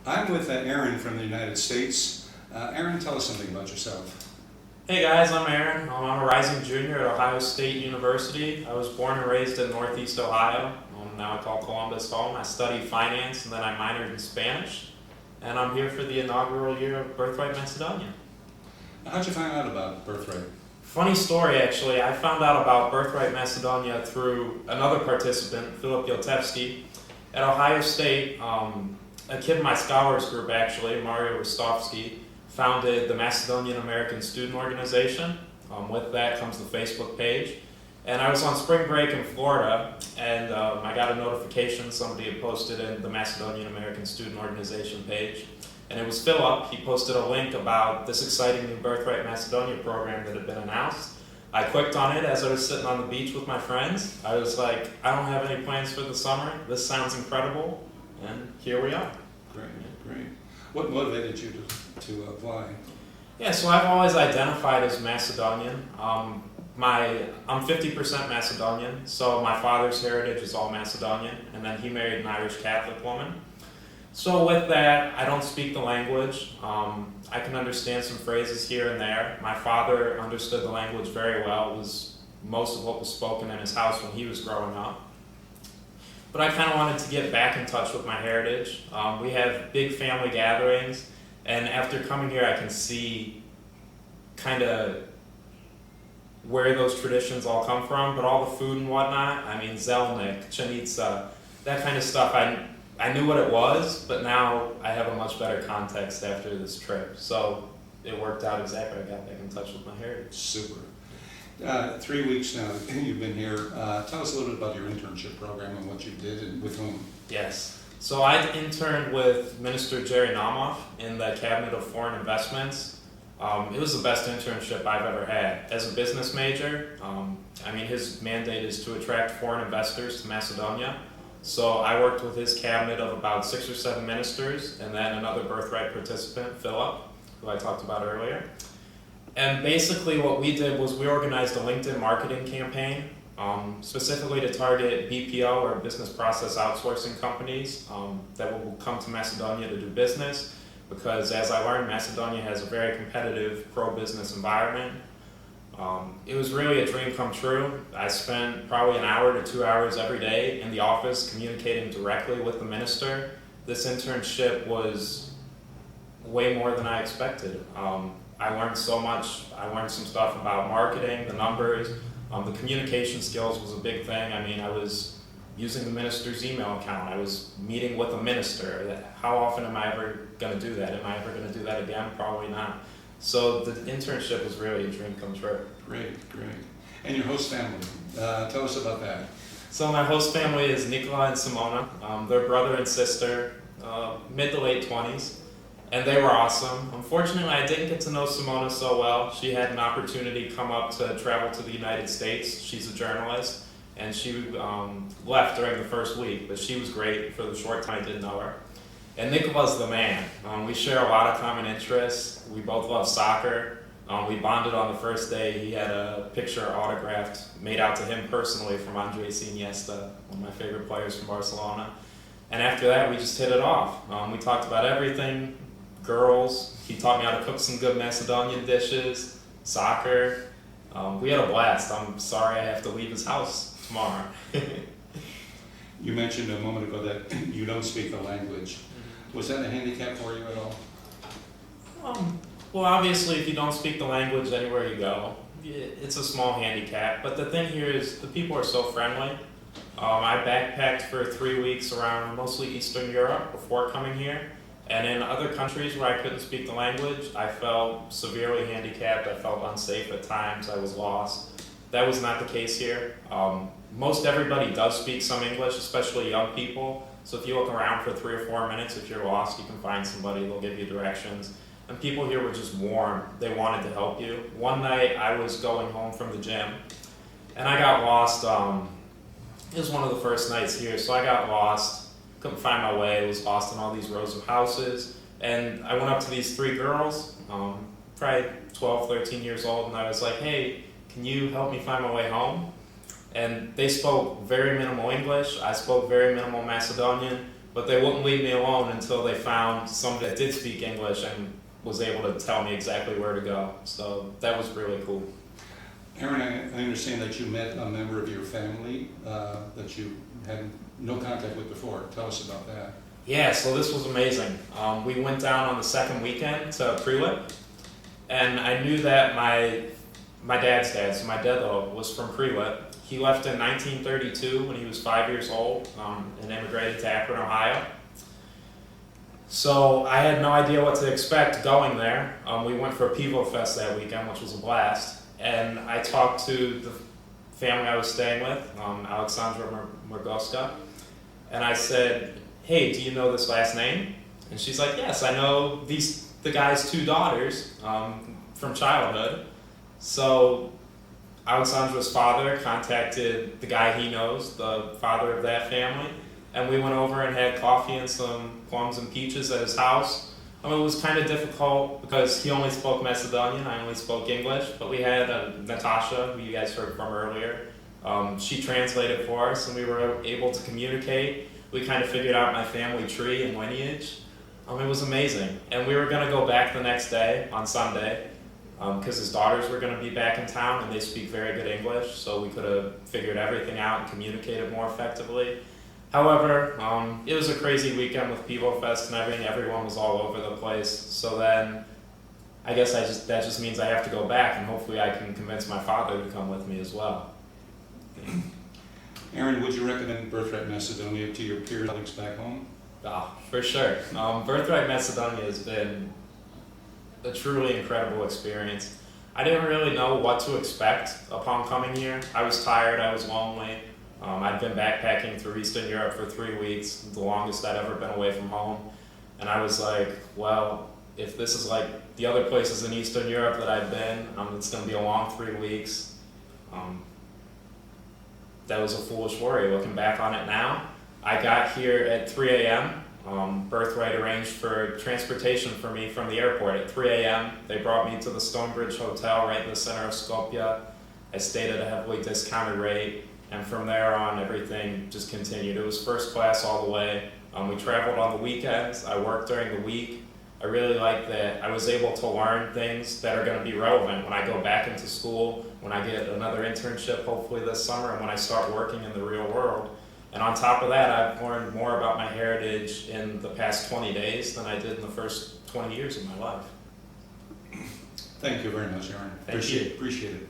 I'm with Aaron from the United States. Aaron, tell us something about yourself. Hey guys, I'm Aaron. I'm a rising junior at Ohio State University. I was born and raised in Northeast Ohio. Now I call Columbus home. I studied finance and then I minored in Spanish. And I'm here for the inaugural year of Birthright Macedonia. How'd you find out about Birthright? Funny story, actually. I found out about Birthright Macedonia through another participant, Philip Yotevsky. At Ohio State, a kid in my scholars group, actually, Mario Rostovsky, founded the Macedonian American Student Organization. With that comes the Facebook page. And I was on spring break in Florida, and I got a notification somebody had posted in the Macedonian American Student Organization page. And it was Philip. He posted a link about this exciting new Birthright Macedonia program that had been announced. I clicked on it as I was sitting on the beach with my friends. I was like, I don't have any plans for the summer. This sounds incredible. And here we are. Great, great. What motivated you to apply? Yeah, so I've always identified as Macedonian. I'm 50% Macedonian, so my father's heritage is all Macedonian, and then he married an Irish Catholic woman. So with that, I don't speak the language. I can understand some phrases here and there. My father understood the language very well. It was most of what was spoken in his house when he was growing up. But I kind of wanted to get back in touch with my heritage. We have big family gatherings, and after coming here, I can see kind of where those traditions all come from, but all the food and whatnot, I mean, zelnik, pšenica, that kind of stuff, I knew what it was, but now I have a much better context after this trip. So it worked out exactly. I got back in touch with my heritage. Super. 3 weeks now you've been here. Tell us a little bit about your internship program and what you did and with whom. Yes. So I interned with Minister Jerry Naumov in the Cabinet of Foreign Investments. It was the best internship I've ever had. As a business major, his mandate is to attract foreign investors to Macedonia. So I worked with his cabinet of about 6 or 7 ministers, and then another Birthright participant, Philip, who I talked about earlier. And basically what we did was we organized a LinkedIn marketing campaign, specifically to target BPO or business process outsourcing companies that will come to Macedonia to do business. Because as I learned, Macedonia has a very competitive pro-business environment. It was really a dream come true. I spent probably an hour to 2 hours every day in the office communicating directly with the minister. This internship was way more than I expected. I learned so much. I learned some stuff about marketing, the numbers, the communication skills was a big thing. I was using the minister's email account. I was meeting with a minister. How often am I ever going to do that? Am I ever going to do that again? Probably not. So the internship was really a dream come true. Great, great. And your host family, tell us about that. So my host family is Nicola and Simona. They're brother and sister, mid to late 20s, and they were awesome. Unfortunately, I didn't get to know Simona so well. She had an opportunity to come up to travel to the United States. She's a journalist, and she left during the first week, but she was great for the short time I did know her. And Nicola's the man. We share a lot of common interests. We both love soccer. We bonded on the first day. He had a picture autographed, made out to him personally from Andres Iniesta, one of my favorite players from Barcelona. And after that, we just hit it off. We talked about everything, girls. He taught me how to cook some good Macedonian dishes, soccer. We had a blast. I'm sorry I have to leave his house tomorrow. You mentioned a moment ago that you don't speak the language. Was that a handicap for you at all? Well, obviously, if you don't speak the language anywhere you go, it's a small handicap. But the thing here is the people are so friendly. I backpacked for 3 weeks around mostly Eastern Europe before coming here. And in other countries where I couldn't speak the language, I felt severely handicapped. I felt unsafe at times. I was lost. That was not the case here. Most everybody does speak some English, especially young people. So if you look around for 3 or 4 minutes, if you're lost, you can find somebody, they'll give you directions. And people here were just warm. They wanted to help you. One night I was going home from the gym and I got lost. It was one of the first nights here, so I got lost, couldn't find my way, I was lost in all these rows of houses. And I went up to these 3 girls, probably 12, 13 years old, and I was like, hey, can you help me find my way home? And they spoke very minimal English. I spoke very minimal Macedonian, but they wouldn't leave me alone until they found somebody that did speak English and was able to tell me exactly where to go. So that was really cool. Aaron, I understand that you met a member of your family that you had no contact with before. Tell us about that. Yeah, so this was amazing. We went down on the second weekend to Prewitt, and I knew that my dad's dad, so my dad was from Prewitt. He left in 1932 when he was 5 years old and immigrated to Akron, Ohio. So I had no idea what to expect going there. We went for Pivo Fest that weekend, which was a blast. And I talked to the family I was staying with, Alexandra Morgoska, and I said, hey, do you know this last name? And she's like, yes, I know the guy's two daughters from childhood. So Alexandra's father contacted the guy he knows, the father of that family, and we went over and had coffee and some plums and peaches at his house. It was kind of difficult because he only spoke Macedonian, I only spoke English, but we had Natasha, who you guys heard from earlier. She translated for us and we were able to communicate. We kind of figured out my family tree and lineage. It was amazing. And we were going to go back the next day on Sunday because his daughters were going to be back in town and they speak very good English, so we could have figured everything out and communicated more effectively. However, it was a crazy weekend with Pivo Fest and everything. Everyone was all over the place. So then, I guess that just means I have to go back, and hopefully I can convince my father to come with me as well. Aaron, would you recommend Birthright Macedonia to your peer colleagues back home? For sure. Birthright Macedonia has been a truly incredible experience. I didn't really know what to expect upon coming here. I was tired, I was lonely. I'd been backpacking through Eastern Europe for 3 weeks, the longest I'd ever been away from home. And I was like, well, if this is like the other places in Eastern Europe that I've been, it's going to be a long 3 weeks. That was a foolish worry looking back on it now. I got here at 3 a.m. Birthright arranged for transportation for me from the airport at 3 a.m. They brought me to the Stonebridge Hotel right in the center of Skopje. I stayed at a heavily discounted rate. And from there on, everything just continued. It was first class all the way. We traveled on the weekends. I worked during the week. I really like that I was able to learn things that are going to be relevant when I go back into school, when I get another internship hopefully this summer, and when I start working in the real world. And on top of that, I've learned more about my heritage in the past 20 days than I did in the first 20 years of my life. Thank you very much, Aaron. Thank you. Appreciate it.